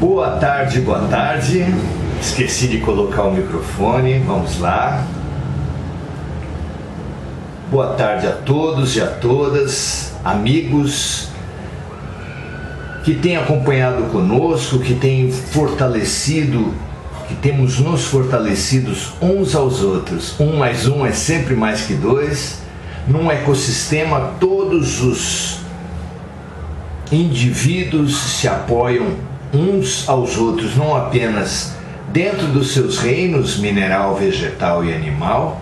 Boa tarde, boa tarde. Esqueci de colocar o microfone, vamos lá. Boa tarde a todos e a todas, amigos que têm acompanhado conosco, que têm fortalecido, que temos nos fortalecidos uns aos outros. 1 mais 1 é sempre mais que 2. Num ecossistema, todos os indivíduos se apoiam uns aos outros, não apenas dentro dos seus reinos, mineral, vegetal e animal,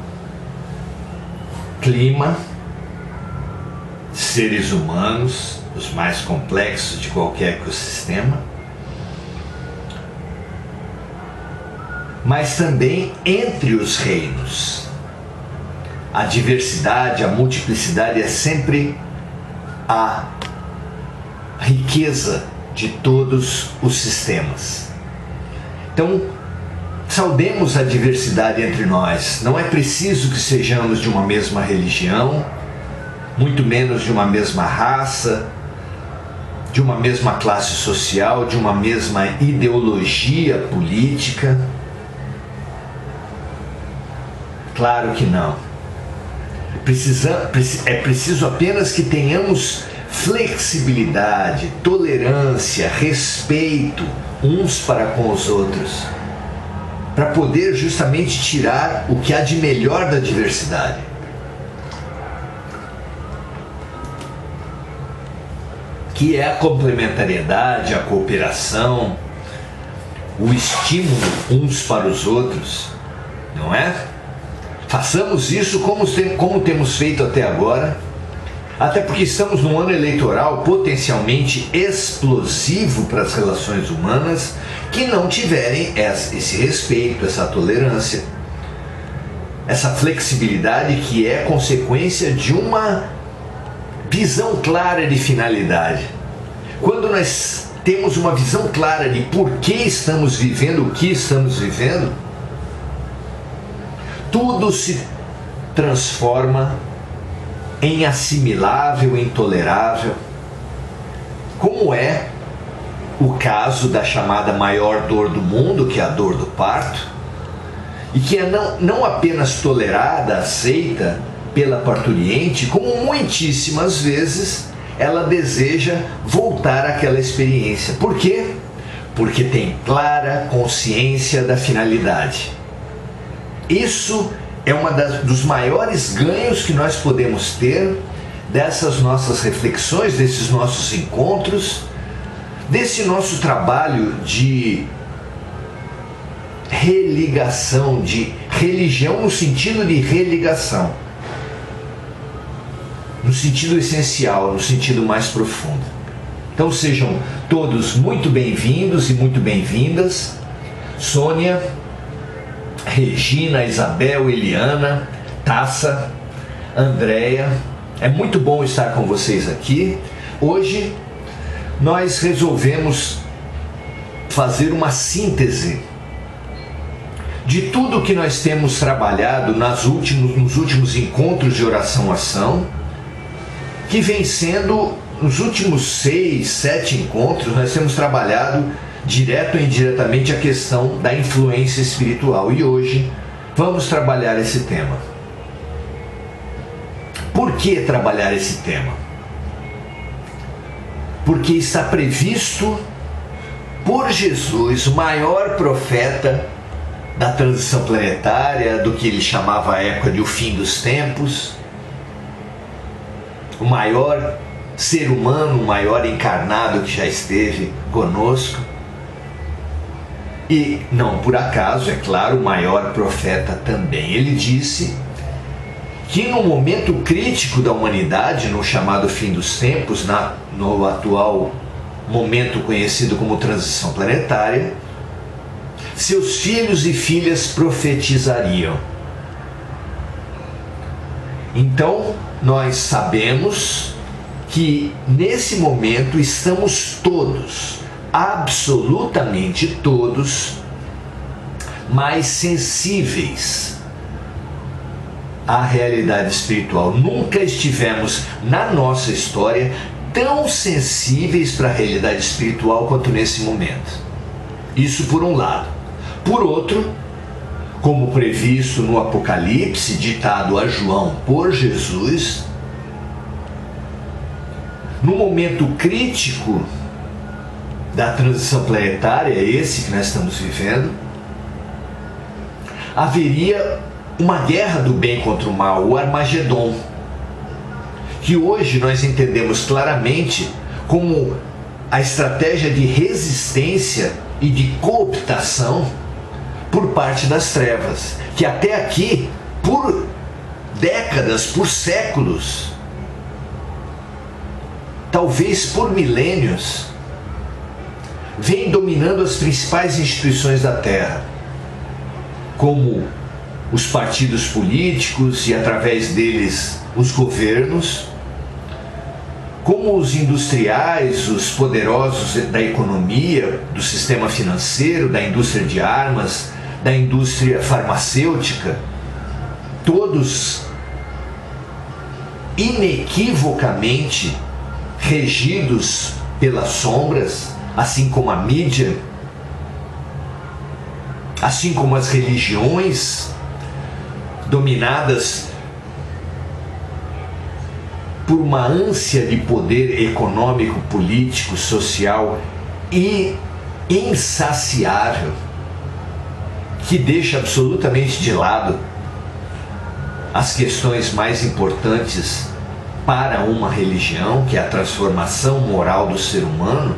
clima, seres humanos, os mais complexos de qualquer ecossistema, mas também entre os reinos. A diversidade, a multiplicidade é sempre a riqueza de todos os sistemas. Então, saudemos a diversidade entre nós. Não é preciso que sejamos de uma mesma religião, muito menos de uma mesma raça, de uma mesma classe social, de uma mesma ideologia política. Claro que não. É preciso apenas que tenhamos flexibilidade, tolerância, respeito uns para com os outros, para poder justamente tirar o que há de melhor da diversidade. Que é a complementariedade, a cooperação, o estímulo uns para os outros, não é? Façamos isso como temos feito até agora, até porque estamos num ano eleitoral potencialmente explosivo para as relações humanas que não tiverem esse respeito, essa tolerância, essa flexibilidade que é consequência de uma visão clara de finalidade. Quando nós temos uma visão clara de por que estamos vivendo o que estamos vivendo, tudo se transforma em assimilável, em tolerável, como é o caso da chamada maior dor do mundo, que é a dor do parto, e que é não apenas tolerada, aceita pela parturiente, como muitíssimas vezes ela deseja voltar àquela experiência. Por quê? Porque tem clara consciência da finalidade. Isso é dos maiores ganhos que nós podemos ter dessas nossas reflexões, desses nossos encontros, desse nosso trabalho de religação, de religião no sentido de religação, no sentido essencial, no sentido mais profundo. Então sejam todos muito bem-vindos e muito bem-vindas. Sônia, Regina, Isabel, Eliana, Tassa, Andréia, é muito bom estar com vocês aqui. Hoje nós resolvemos fazer uma síntese de tudo que nós temos trabalhado nos últimos encontros de oração-ação, que vem sendo, nos últimos 6, 7 encontros, nós temos trabalhado direto ou indiretamente a questão da influência espiritual. E hoje vamos trabalhar esse tema. Por que trabalhar esse tema? Porque está previsto por Jesus, o maior profeta da transição planetária, do que ele chamava à época de o fim dos tempos, o maior ser humano, o maior encarnado que já esteve conosco. E não por acaso, é claro, o maior profeta também. Ele disse que no momento crítico da humanidade, no chamado fim dos tempos, no atual momento conhecido como transição planetária, seus filhos e filhas profetizariam. Então, nós sabemos que nesse momento estamos todos, absolutamente todos, mais sensíveis à realidade espiritual. Nunca estivemos na nossa história tão sensíveis para a realidade espiritual quanto nesse momento. Isso por um lado. Por outro, como previsto no Apocalipse, ditado a João por Jesus, no momento crítico da transição planetária, esse que nós estamos vivendo, haveria uma guerra do bem contra o mal, o Armagedon, que hoje nós entendemos claramente como a estratégia de resistência e de cooptação por parte das trevas, que até aqui, por décadas, por séculos, talvez por milênios, vem dominando as principais instituições da Terra, como os partidos políticos e, através deles, os governos, como os industriais, os poderosos da economia, do sistema financeiro, da indústria de armas, da indústria farmacêutica, todos inequivocamente regidos pelas sombras, assim como a mídia, assim como as religiões dominadas por uma ânsia de poder econômico, político, social e insaciável, que deixa absolutamente de lado as questões mais importantes para uma religião, que é a transformação moral do ser humano,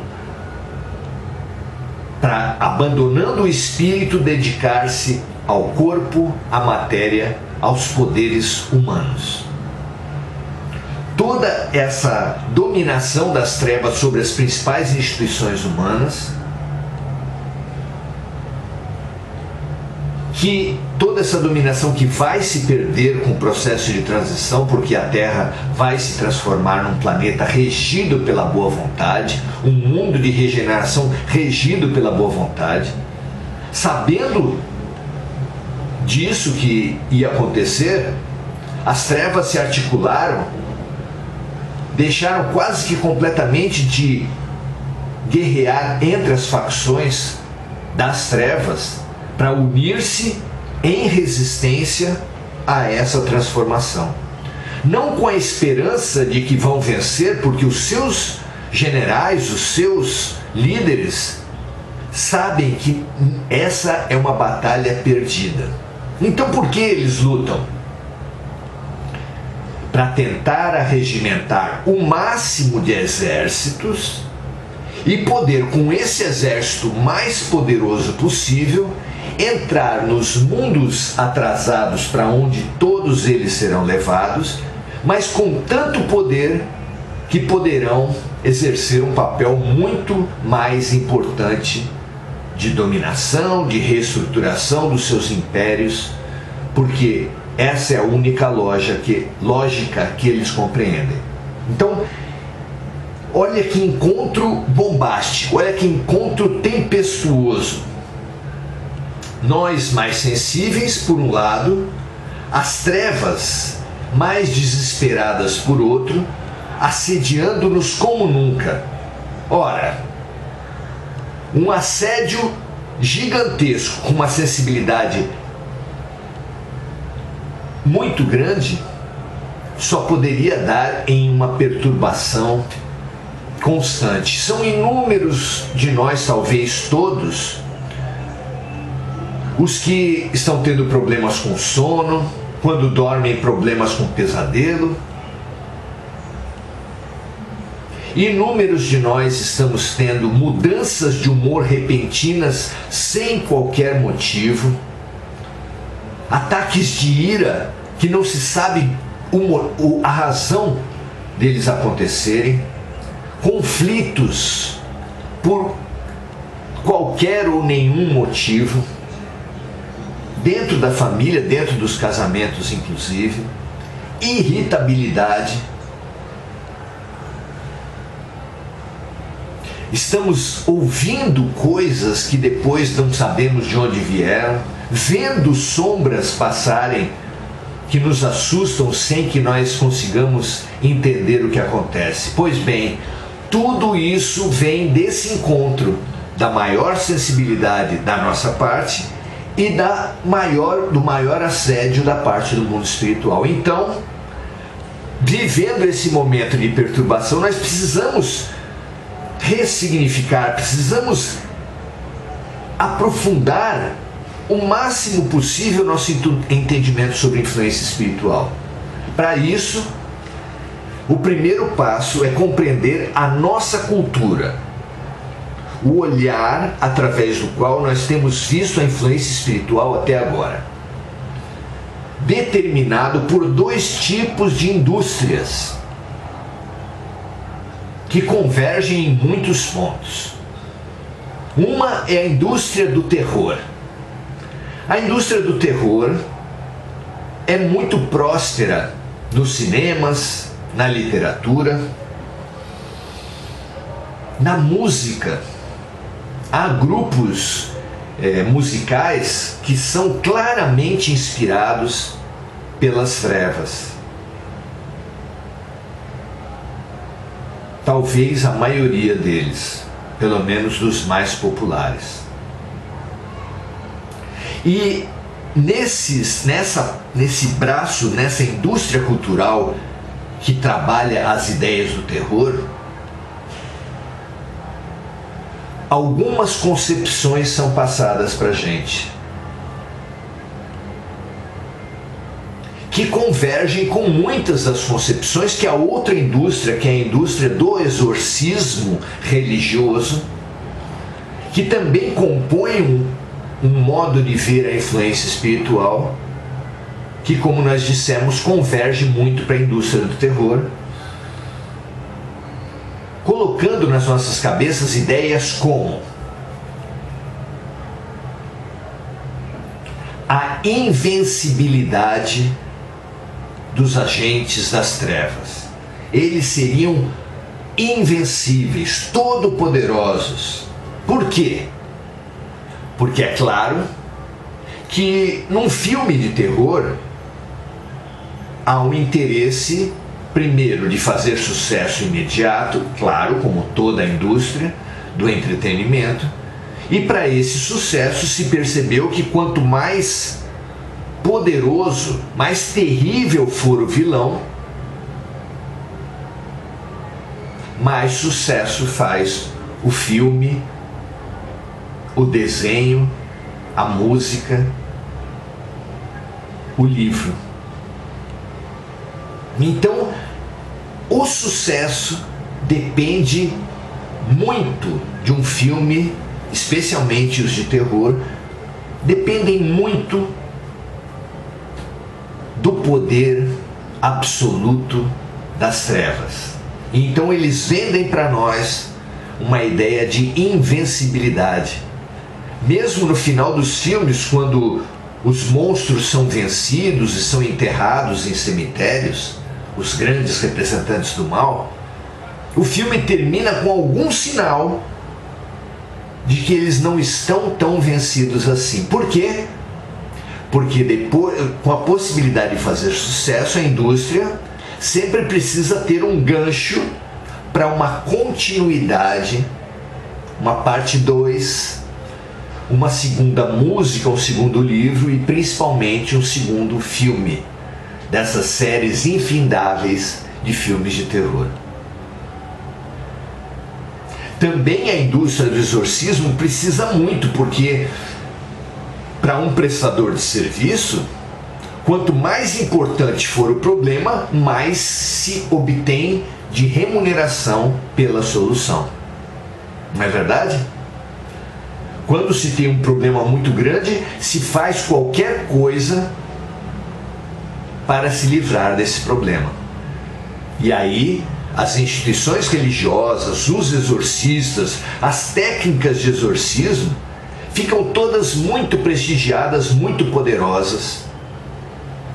para, abandonando o espírito, dedicar-se ao corpo, à matéria, aos poderes humanos. Toda essa dominação das trevas sobre as principais instituições humanas, que toda essa dominação que vai se perder com o processo de transição, porque a Terra vai se transformar num planeta regido pela boa vontade, um mundo de regeneração regido pela boa vontade. Sabendo disso que ia acontecer, as trevas se articularam, deixaram quase que completamente de guerrear entre as facções das trevas para unir-se em resistência a essa transformação. Não com a esperança de que vão vencer, porque os seus generais, os seus líderes, sabem que essa é uma batalha perdida. Então por que eles lutam? Para tentar arregimentar o máximo de exércitos e poder, com esse exército mais poderoso possível, entrar nos mundos atrasados para onde todos eles serão levados, mas com tanto poder que poderão exercer um papel muito mais importante de dominação, de reestruturação dos seus impérios, porque essa é a única lógica que eles compreendem. Então, olha que encontro bombástico, olha que encontro tempestuoso. Nós mais sensíveis por um lado, as trevas mais desesperadas por outro, assediando-nos como nunca. Ora, um assédio gigantesco, com uma sensibilidade muito grande, só poderia dar em uma perturbação constante. São inúmeros de nós, talvez todos, os que estão tendo problemas com sono, quando dormem, problemas com pesadelo. Inúmeros de nós estamos tendo mudanças de humor repentinas sem qualquer motivo, ataques de ira que não se sabe a razão deles acontecerem, conflitos por qualquer ou nenhum motivo, dentro da família, dentro dos casamentos inclusive, irritabilidade. Estamos ouvindo coisas que depois não sabemos de onde vieram, vendo sombras passarem que nos assustam sem que nós consigamos entender o que acontece. Pois bem, tudo isso vem desse encontro da maior sensibilidade da nossa parte e do maior assédio da parte do mundo espiritual. Então, vivendo esse momento de perturbação, nós precisamos ressignificar, precisamos aprofundar o máximo possível nosso entendimento sobre influência espiritual. Para isso, o primeiro passo é compreender a nossa cultura, o olhar através do qual nós temos visto a influência espiritual até agora, determinado por dois tipos de indústrias que convergem em muitos pontos. Uma é a indústria do terror. A indústria do terror é muito próspera nos cinemas, na literatura, na música. Há grupos musicais que são claramente inspirados pelas trevas. Talvez a maioria deles, pelo menos dos mais populares. E nesse braço, nessa indústria cultural que trabalha as ideias do terror, algumas concepções são passadas para a gente que convergem com muitas das concepções que a outra indústria, que é a indústria do exorcismo religioso, que também compõe um modo de ver a influência espiritual, que, como nós dissemos, converge muito para a indústria do terror, colocando nas nossas cabeças ideias como a invencibilidade dos agentes das trevas. Eles seriam invencíveis, todo-poderosos. Por quê? Porque é claro que num filme de terror há um interesse, primeiro, de fazer sucesso imediato, claro, como toda a indústria do entretenimento, e para esse sucesso se percebeu que quanto mais poderoso, mais terrível for o vilão, mais sucesso faz o filme, o desenho, a música, o livro. Então, o sucesso depende muito de um filme, especialmente os de terror, dependem muito do poder absoluto das trevas. Então eles vendem para nós uma ideia de invencibilidade. Mesmo no final dos filmes, quando os monstros são vencidos e são enterrados em cemitérios, os grandes representantes do mal, o filme termina com algum sinal de que eles não estão tão vencidos assim. Por quê? Porque depois, com a possibilidade de fazer sucesso, a indústria sempre precisa ter um gancho para uma continuidade, uma parte 2, uma segunda música, um segundo livro e principalmente um segundo filme dessas séries infindáveis de filmes de terror. Também a indústria do exorcismo precisa muito, porque para um prestador de serviço, quanto mais importante for o problema, mais se obtém de remuneração pela solução. Não é verdade? Quando se tem um problema muito grande, se faz qualquer coisa para se livrar desse problema. E aí, as instituições religiosas, os exorcistas, as técnicas de exorcismo ficam todas muito prestigiadas, muito poderosas,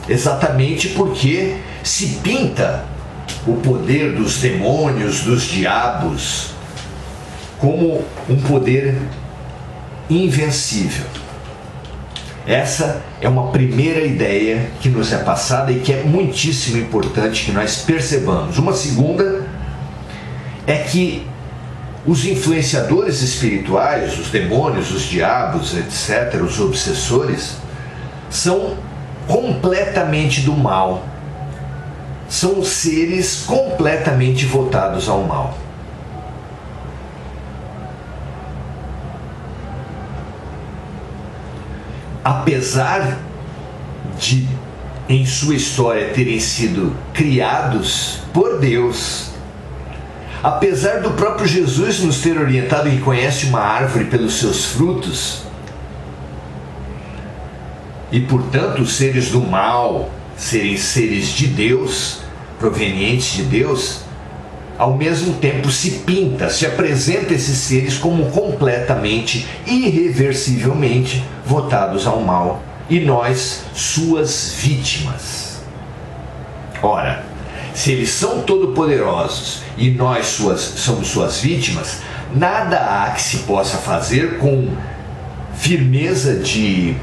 exatamente porque se pinta o poder dos demônios, dos diabos, como um poder invencível. Essa é uma primeira ideia que nos é passada e que é muitíssimo importante que nós percebamos. Uma segunda é que os influenciadores espirituais, os demônios, os diabos, etc., os obsessores, são completamente do mal. São seres completamente voltados ao mal. Apesar de, em sua história, terem sido criados por Deus, apesar do próprio Jesus nos ter orientado que conhece uma árvore pelos seus frutos, e portanto os seres do mal serem seres de Deus, provenientes de Deus, ao mesmo tempo se apresenta esses seres como completamente, irreversivelmente votados ao mal, e nós, suas vítimas. Ora, se eles são todo-poderosos e nós somos suas vítimas, nada há que se possa fazer com firmeza de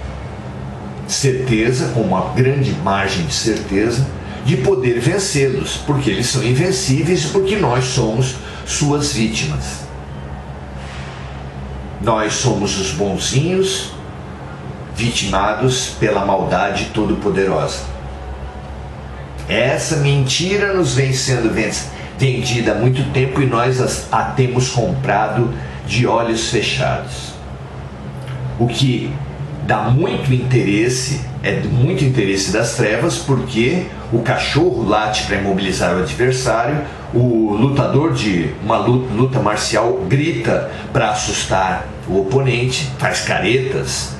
certeza, com uma grande margem de certeza, de poder vencê-los, porque eles são invencíveis e porque nós somos suas vítimas. Nós somos os bonzinhos vitimados pela maldade todo-poderosa. Essa mentira nos vem sendo vendida há muito tempo e nós a temos comprado de olhos fechados. O que dá muito interesse, é muito interesse das trevas, porque o cachorro late para imobilizar o adversário, o lutador de uma luta marcial grita para assustar o oponente, faz caretas,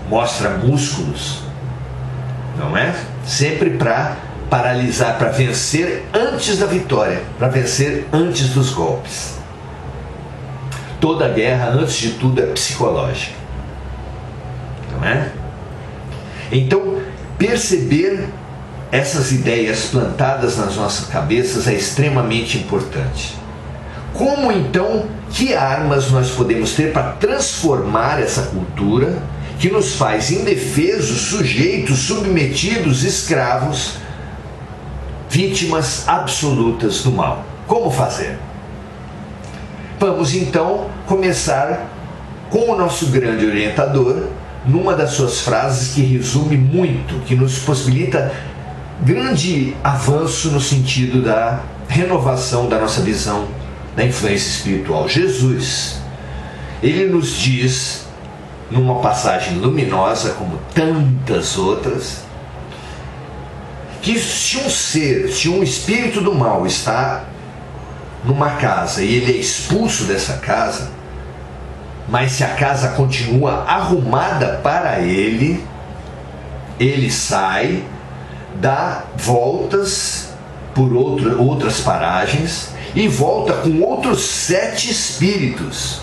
mostra músculos, não é? Sempre para paralisar, para vencer antes da vitória, para vencer antes dos golpes. Toda guerra, antes de tudo, é psicológica. Não é? Então, perceber essas ideias plantadas nas nossas cabeças é extremamente importante. Como então, que armas nós podemos ter para transformar essa cultura que nos faz indefesos, sujeitos, submetidos, escravos, vítimas absolutas do mal? Como fazer? Vamos então começar com o nosso grande orientador, numa das suas frases que resume muito, que nos possibilita grande avanço no sentido da renovação da nossa visão da influência espiritual. Jesus, ele nos diz, numa passagem luminosa como tantas outras, que se um espírito do mal está numa casa e ele é expulso dessa casa, mas se a casa continua arrumada para ele, ele sai, dá voltas por outras paragens e volta com outros 7 espíritos.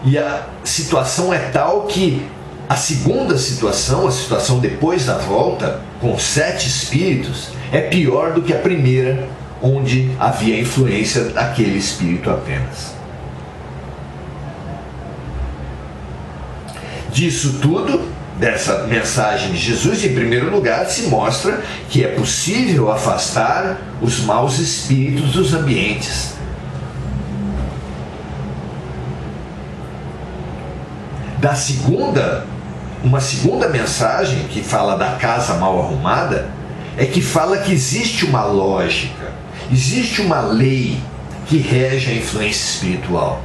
E a situação é tal que a segunda situação, a situação depois da volta, com 7 espíritos, é pior do que a primeira, onde havia a influência daquele espírito apenas. Disso tudo, dessa mensagem de Jesus, em primeiro lugar, se mostra que é possível afastar os maus espíritos dos ambientes. Uma segunda mensagem que fala da casa mal arrumada é que fala que existe uma lógica, existe uma lei que rege a influência espiritual.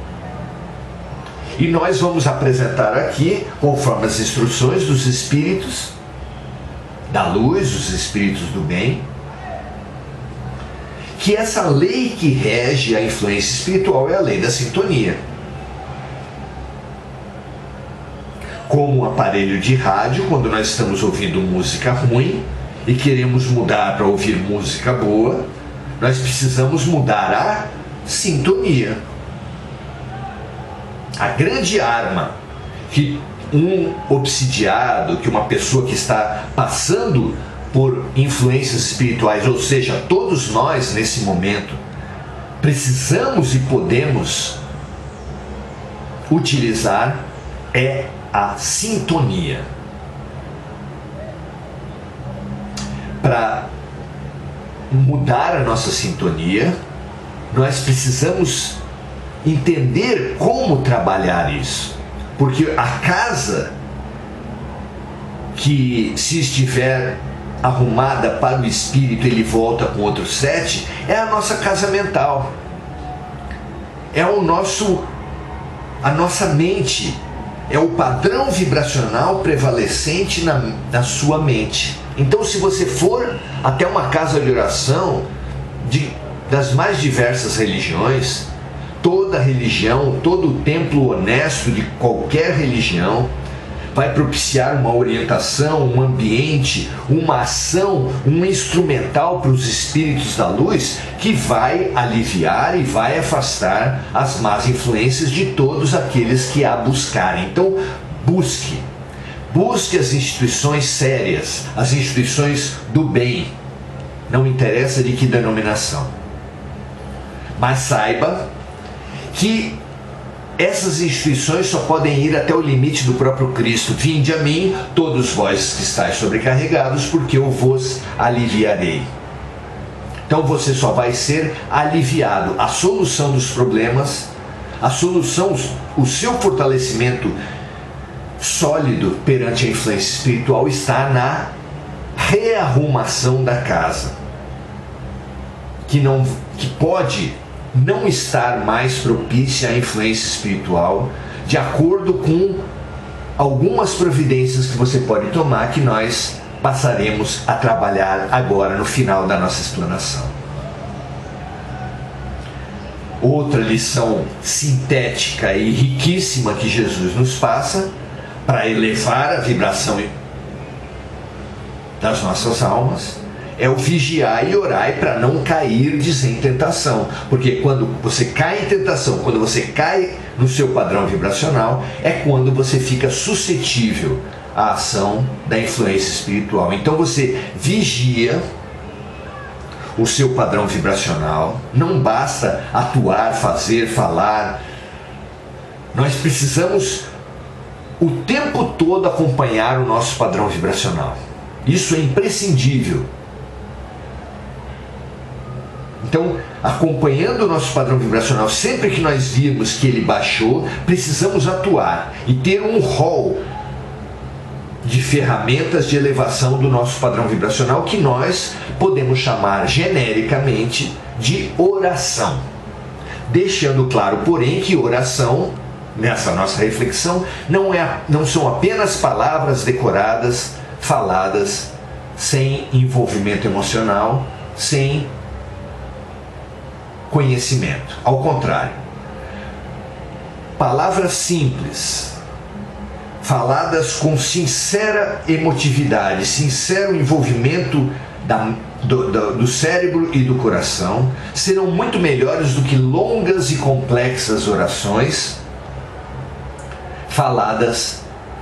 E nós vamos apresentar aqui, conforme as instruções dos espíritos da luz, os espíritos do bem, que essa lei que rege a influência espiritual é a lei da sintonia. Como um aparelho de rádio, quando nós estamos ouvindo música ruim e queremos mudar para ouvir música boa, nós precisamos mudar a sintonia. A grande arma que um obsidiado, que uma pessoa que está passando por influências espirituais, ou seja, todos nós nesse momento, precisamos e podemos utilizar é a sintonia. Para mudar a nossa sintonia, nós precisamos entender como trabalhar isso. Porque a casa que, se estiver arrumada para o espírito, ele volta com outros 7, é a nossa casa mental. É a nossa mente. É o padrão vibracional prevalecente na sua mente. Então, se você for até uma casa de oração das mais diversas religiões, toda religião, todo templo honesto de qualquer religião vai propiciar uma orientação, um ambiente, uma ação, um instrumental para os espíritos da luz que vai aliviar e vai afastar as más influências de todos aqueles que a buscarem. Então, busque as instituições sérias, as instituições do bem, não interessa de que denominação. Mas saiba que essas instituições só podem ir até o limite do próprio Cristo. Vinde a mim, todos vós que estáis sobrecarregados, porque eu vos aliviarei. Então você só vai ser aliviado. A solução dos problemas, o seu fortalecimento sólido perante a influência espiritual está na rearrumação da casa, que pode não estar mais propícia à influência espiritual, de acordo com algumas providências que você pode tomar, que nós passaremos a trabalhar agora no final da nossa explanação. Outra lição sintética e riquíssima que Jesus nos passa para elevar a vibração das nossas almas é o vigiar e orar para não cair em tentação. Porque quando você cai em tentação, quando você cai no seu padrão vibracional, é quando você fica suscetível à ação da influência espiritual. Então você vigia o seu padrão vibracional. Não basta atuar, fazer, falar. Nós precisamos o tempo todo acompanhar o nosso padrão vibracional. Isso é imprescindível. Então, acompanhando o nosso padrão vibracional, sempre que nós virmos que ele baixou, precisamos atuar e ter um rol de ferramentas de elevação do nosso padrão vibracional, que nós podemos chamar genericamente de oração. Deixando claro, porém, que oração, nessa nossa reflexão, não são apenas palavras decoradas, faladas, sem envolvimento emocional, sem conhecimento. Ao contrário, palavras simples, faladas com sincera emotividade, sincero envolvimento do cérebro e do coração, serão muito melhores do que longas e complexas orações faladas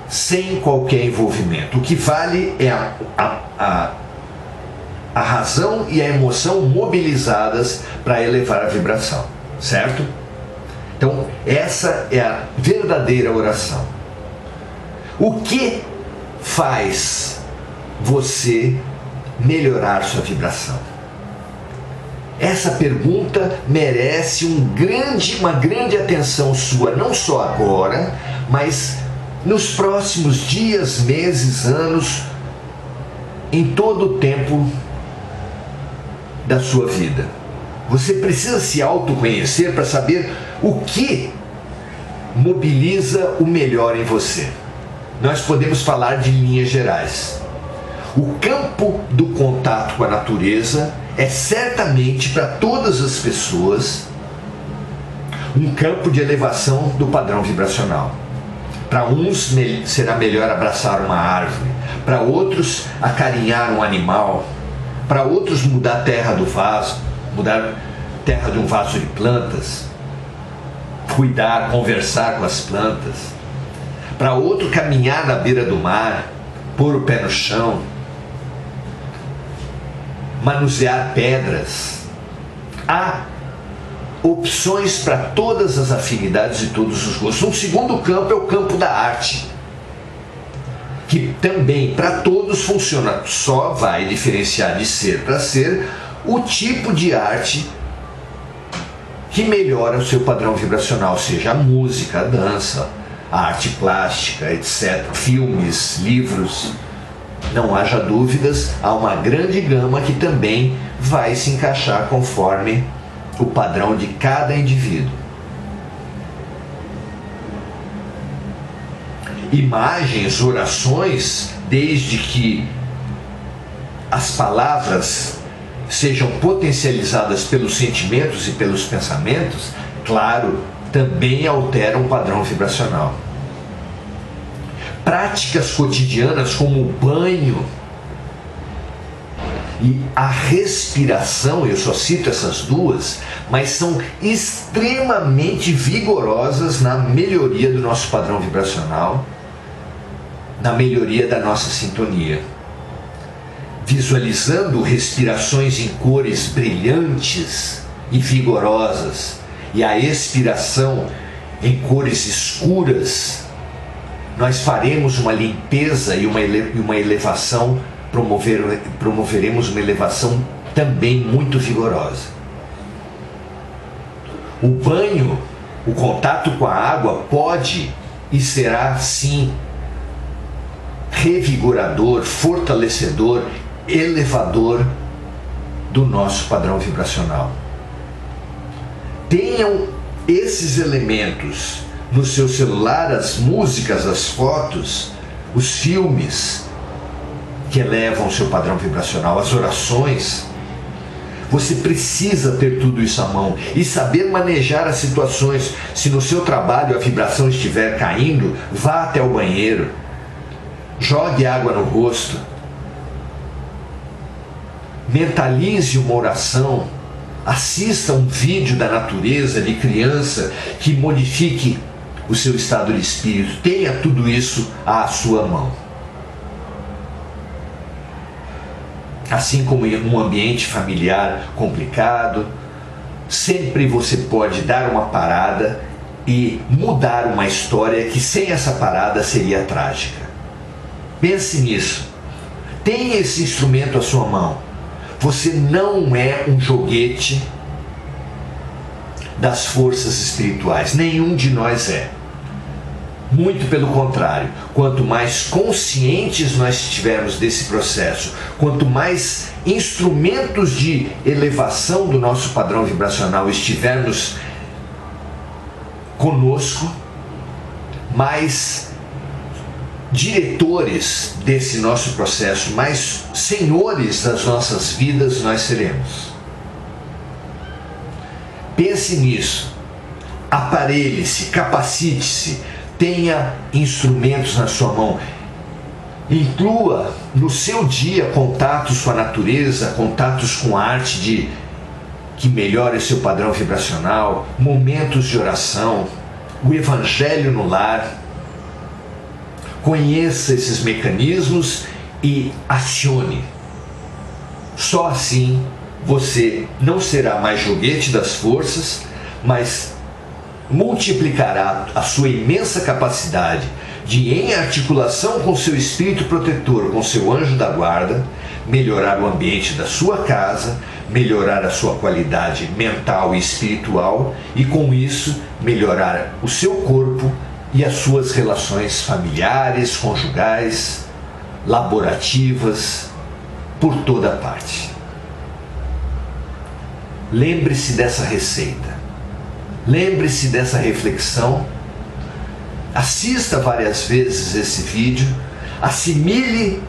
sem qualquer envolvimento. O que vale é a razão e a emoção mobilizadas para elevar a vibração, certo? Então, essa é a verdadeira oração. O que faz você melhorar sua vibração? Essa pergunta merece uma grande atenção sua, não só agora, mas nos próximos dias, meses, anos, em todo o tempo da sua vida. Você precisa se autoconhecer para saber o que mobiliza o melhor em você. Nós podemos falar de linhas gerais. O campo do contato com a natureza é certamente para todas as pessoas um campo de elevação do padrão vibracional. Para uns será melhor abraçar uma árvore, para outros acarinhar um animal, para outros mudar a terra do vaso, mudar a terra de um vaso de plantas, cuidar, conversar com as plantas. Para outro, caminhar na beira do mar, pôr o pé no chão, manusear pedras. Há opções para todas as afinidades e todos os gostos. Um segundo campo é o campo da arte, que também para todos funciona, só vai diferenciar de ser para ser o tipo de arte que melhora o seu padrão vibracional, seja a música, a dança, a arte plástica, etc., filmes, livros. Não haja dúvidas, há uma grande gama que também vai se encaixar conforme o padrão de cada indivíduo. Imagens, orações, desde que as palavras sejam potencializadas pelos sentimentos e pelos pensamentos, claro, também alteram o padrão vibracional. Práticas cotidianas como o banho e a respiração, eu só cito essas duas, mas são extremamente vigorosas na melhoria do nosso padrão vibracional, na melhoria da nossa sintonia. Visualizando respirações em cores brilhantes e vigorosas e a expiração em cores escuras, nós faremos uma limpeza e uma elevação, promoveremos uma elevação também muito vigorosa. O banho, o contato com a água pode e será sim revigorador, fortalecedor, elevador do nosso padrão vibracional. Tenham esses elementos no seu celular, as músicas, as fotos, os filmes que elevam o seu padrão vibracional, as orações. Você precisa ter tudo isso à mão e saber manejar as situações. Se no seu trabalho a vibração estiver caindo, vá até o banheiro, jogue água no rosto, mentalize uma oração, assista um vídeo da natureza, de criança, que modifique o seu estado de espírito. Tenha tudo isso à sua mão. Assim como em um ambiente familiar complicado, sempre você pode dar uma parada e mudar uma história que sem essa parada seria trágica. Pense nisso. Tenha esse instrumento à sua mão. Você não é um joguete das forças espirituais. Nenhum de nós é. Muito pelo contrário. Quanto mais conscientes nós estivermos desse processo, quanto mais instrumentos de elevação do nosso padrão vibracional estivermos conosco, mais diretores desse nosso processo, mais senhores das nossas vidas nós seremos. Pense nisso, aparelhe-se, capacite-se, tenha instrumentos na sua mão, inclua no seu dia contatos com a natureza, contatos com a arte que melhore o seu padrão vibracional, momentos de oração, o evangelho no lar. Conheça esses mecanismos e acione. Só assim você não será mais joguete das forças, mas multiplicará a sua imensa capacidade de, em articulação com seu espírito protetor, com seu anjo da guarda, melhorar o ambiente da sua casa, melhorar a sua qualidade mental e espiritual e, com isso, melhorar o seu corpo e as suas relações familiares, conjugais, laborativas, por toda parte. Lembre-se dessa receita. Lembre-se dessa reflexão. Assista várias vezes esse vídeo. Assimile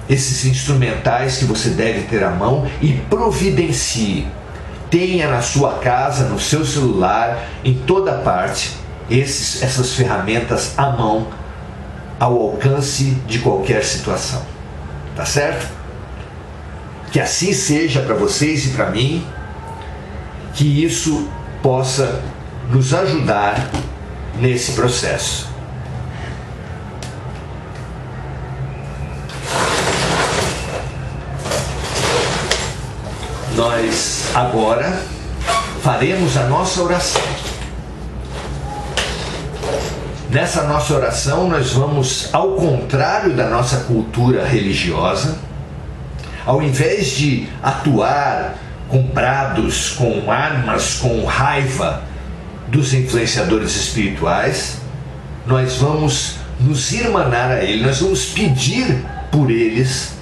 esses instrumentais que você deve ter à mão e providencie. Tenha na sua casa, no seu celular, em toda parte, essas ferramentas à mão, ao alcance de qualquer situação. Tá certo? Que assim seja para vocês e para mim, que isso possa nos ajudar nesse processo. Nós agora faremos a nossa oração. Nessa nossa oração nós vamos, ao contrário da nossa cultura religiosa, Ao invés de atuar com brados, com armas, com raiva dos influenciadores espirituais, nós vamos nos irmanar a Ele, nós vamos pedir por eles,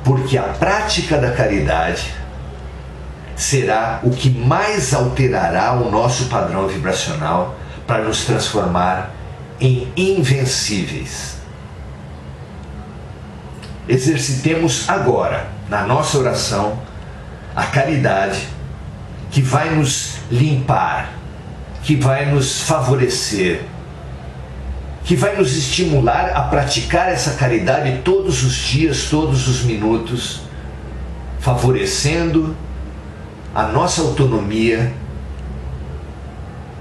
porque a prática da caridade será o que mais alterará o nosso padrão vibracional para nos transformar em invencíveis. Exercitemos agora, na nossa oração, a caridade que vai nos limpar, que vai nos favorecer, que vai nos estimular a praticar essa caridade todos os dias, todos os minutos, favorecendo a nossa autonomia,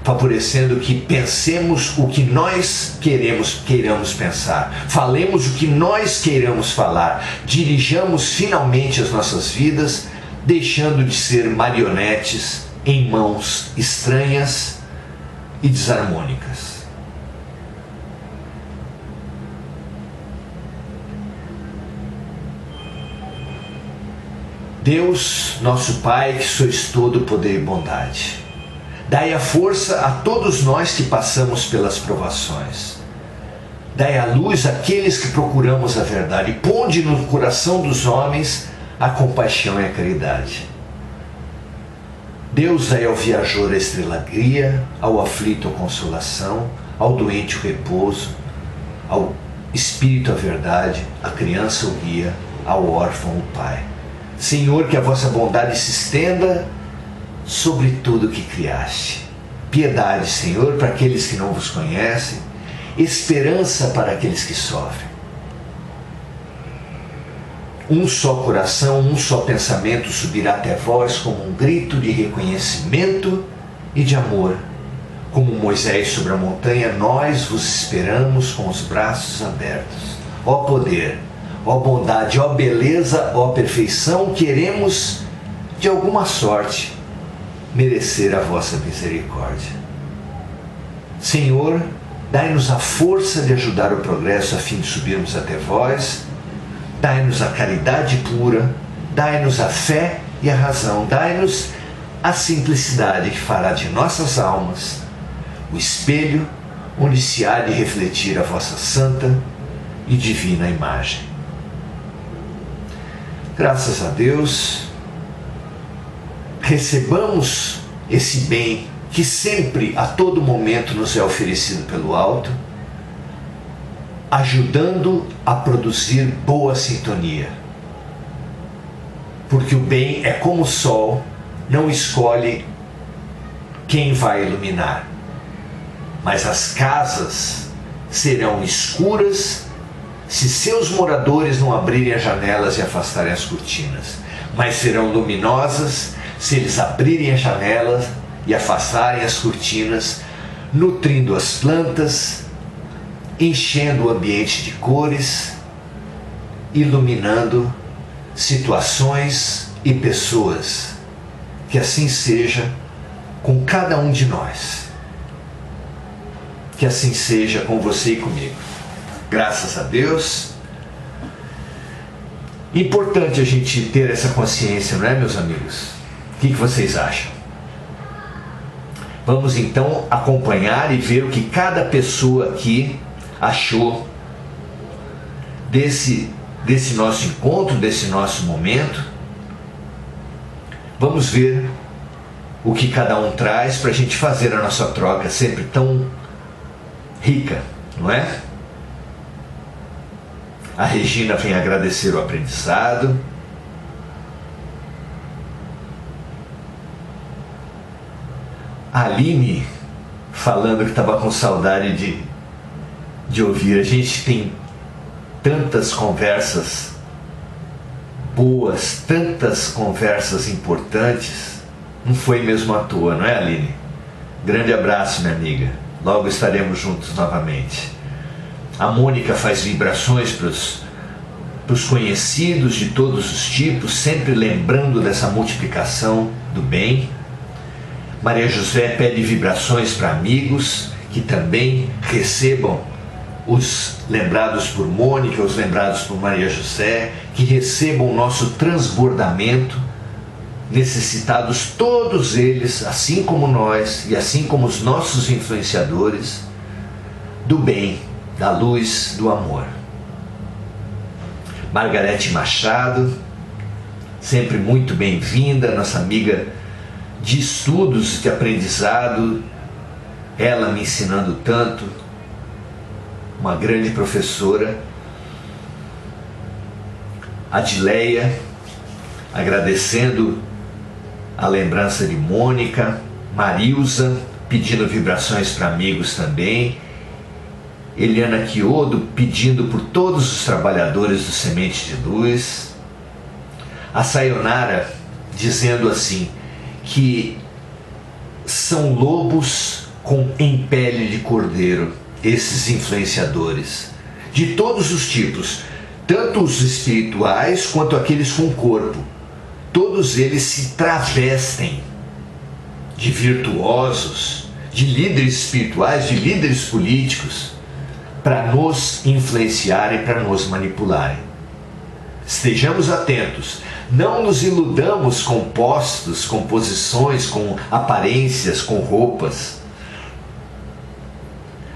favorecendo que pensemos o que nós queiramos pensar, falemos o que nós queiramos falar, dirijamos finalmente as nossas vidas, deixando de ser marionetes em mãos estranhas e desarmônicas. Deus, nosso Pai, que sois todo poder e bondade, dai a força a todos nós que passamos pelas provações. Dai a luz àqueles que procuramos a verdade. Ponde no coração dos homens a compaixão e a caridade. Deus dai ao viajor a estrela guia, ao aflito a consolação, ao doente o repouso, ao espírito a verdade, à criança o guia, ao órfão o pai. Senhor, que a vossa bondade se estenda sobre tudo que criaste. Piedade, Senhor, para aqueles que não vos conhecem, esperança para aqueles que sofrem. Um só coração, um só pensamento subirá até vós como um grito de reconhecimento e de amor. Como Moisés sobre a montanha, nós vos esperamos com os braços abertos. Ó poder, ó bondade, ó beleza, ó perfeição, queremos, de alguma sorte, merecer a vossa misericórdia. Senhor, dai-nos a força de ajudar o progresso a fim de subirmos até vós. Dai-nos a caridade pura, dai-nos a fé e a razão, dai-nos a simplicidade que fará de nossas almas o espelho onde se há de refletir a vossa santa e divina imagem. Graças a Deus, recebamos esse bem que sempre, a todo momento, nos é oferecido pelo alto, ajudando a produzir boa sintonia. Porque o bem é como o sol, não escolhe quem vai iluminar. Mas as casas serão escuras se seus moradores não abrirem as janelas e afastarem as cortinas. Mas serão luminosas se eles abrirem as janelas e afastarem as cortinas, nutrindo as plantas, enchendo o ambiente de cores, iluminando situações e pessoas. Que assim seja com cada um de nós. Que assim seja com você e comigo. Graças a Deus. Importante a gente ter essa consciência, não é, meus amigos? O que vocês acham? Vamos então acompanhar e ver o que cada pessoa aqui achou desse nosso encontro, desse nosso momento. Vamos ver o que cada um traz para a gente fazer a nossa troca sempre tão rica, não é? A Regina vem agradecer o aprendizado. A Aline falando que estava com saudade de ouvir. A gente tem tantas conversas boas, tantas conversas importantes. Não foi mesmo à toa, não é, Aline? Grande abraço, minha amiga. Logo estaremos juntos novamente. A Mônica faz vibrações para os conhecidos de todos os tipos, sempre lembrando dessa multiplicação do bem. Maria José pede vibrações para amigos que também recebam os lembrados por Mônica, os lembrados por Maria José, que recebam o nosso transbordamento, necessitados todos eles, assim como nós e assim como os nossos influenciadores, do bem, da luz, do amor. Margarete Machado, sempre muito bem-vinda, nossa amiga de estudos, de aprendizado, ela me ensinando tanto, uma grande professora. Adileia, agradecendo a lembrança de Mônica. Marilza, pedindo vibrações para amigos também. Eliana Quiodo, pedindo por todos os trabalhadores do Semente de Luz. A Sayonara, dizendo assim, que são lobos em pele de cordeiro, esses influenciadores, de todos os tipos, tanto os espirituais quanto aqueles com corpo. Todos eles se travestem de virtuosos, de líderes espirituais, de líderes políticos, para nos influenciarem, para nos manipularem. Estejamos atentos, não nos iludamos com postos, com posições, com aparências, com roupas.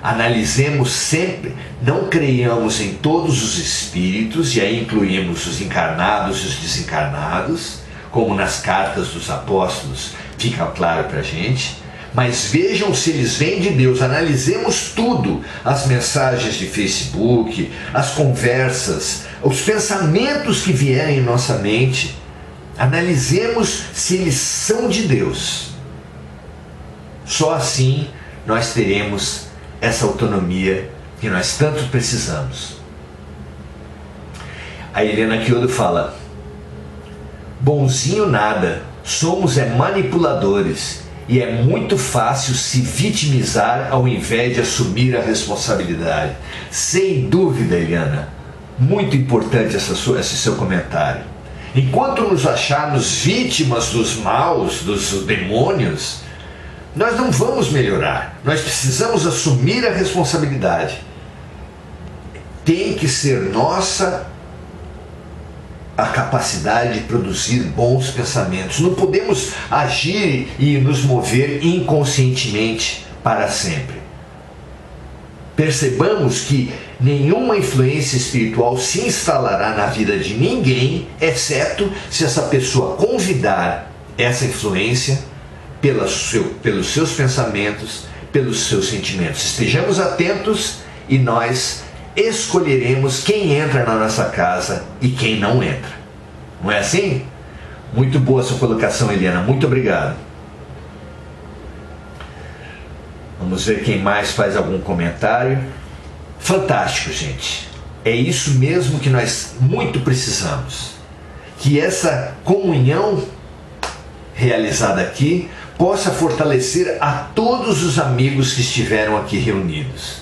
Analisemos sempre, não creiamos em todos os espíritos, e aí incluímos os encarnados e os desencarnados, como nas cartas dos apóstolos fica claro para a gente, mas vejam se eles vêm de Deus. Analisemos tudo, as mensagens de Facebook, as conversas, os pensamentos que vierem em nossa mente, analisemos se eles são de Deus. Só assim nós teremos essa autonomia que nós tanto precisamos. A Helena Quiodo fala: bonzinho nada, somos manipuladores e é muito fácil se vitimizar ao invés de assumir a responsabilidade. Sem dúvida, Eliana, muito importante esse seu comentário. Enquanto nos acharmos vítimas dos maus, dos demônios, nós não vamos melhorar. Nós precisamos assumir a responsabilidade. Tem que ser nossa a capacidade de produzir bons pensamentos. Não podemos agir e nos mover inconscientemente para sempre. Percebamos que nenhuma influência espiritual se instalará na vida de ninguém, exceto se essa pessoa convidar essa influência pelos seus pensamentos, pelos seus sentimentos. Estejamos atentos e nós escolheremos quem entra na nossa casa e quem não entra. Não é assim? Muito boa sua colocação, Eliana. Muito obrigado. Vamos ver quem mais faz algum comentário. Fantástico, gente. É isso mesmo que nós muito precisamos. Que essa comunhão realizada aqui possa fortalecer a todos os amigos que estiveram aqui reunidos,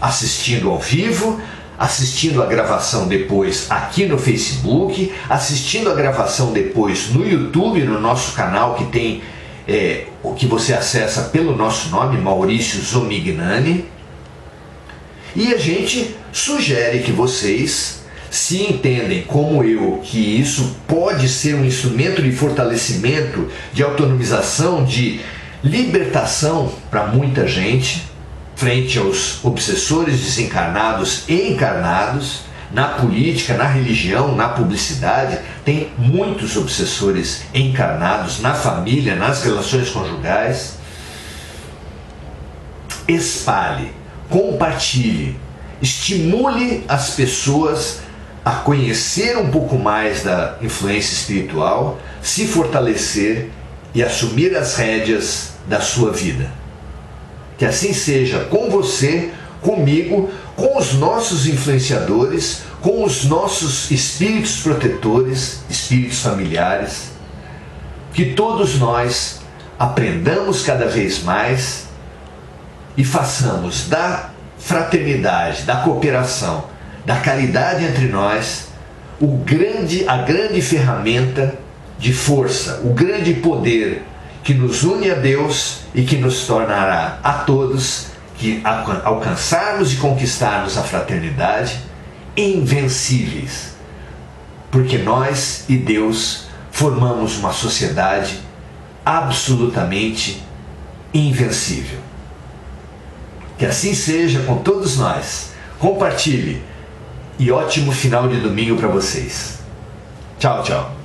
assistindo ao vivo, assistindo a gravação depois aqui no Facebook, assistindo a gravação depois no YouTube, no nosso canal que tem o que você acessa pelo nosso nome, Maurício Zomignani. E a gente sugere que vocês, se entendem como eu, que isso pode ser um instrumento de fortalecimento, de autonomização, de libertação para muita gente, frente aos obsessores desencarnados e encarnados, na política, na religião, na publicidade, tem muitos obsessores encarnados, na família, nas relações conjugais. Espalhe, compartilhe, estimule as pessoas a conhecer um pouco mais da influência espiritual, se fortalecer e assumir as rédeas da sua vida. Que assim seja com você, comigo, com os nossos influenciadores, com os nossos espíritos protetores, espíritos familiares. Que todos nós aprendamos cada vez mais e façamos da fraternidade, da cooperação, da caridade entre nós, a grande ferramenta de força, o grande poder que nos une a Deus e que nos tornará a todos que alcançarmos e conquistarmos a fraternidade invencíveis, porque nós e Deus formamos uma sociedade absolutamente invencível. Que assim seja com todos nós. Compartilhe e ótimo final de domingo para vocês. Tchau, tchau.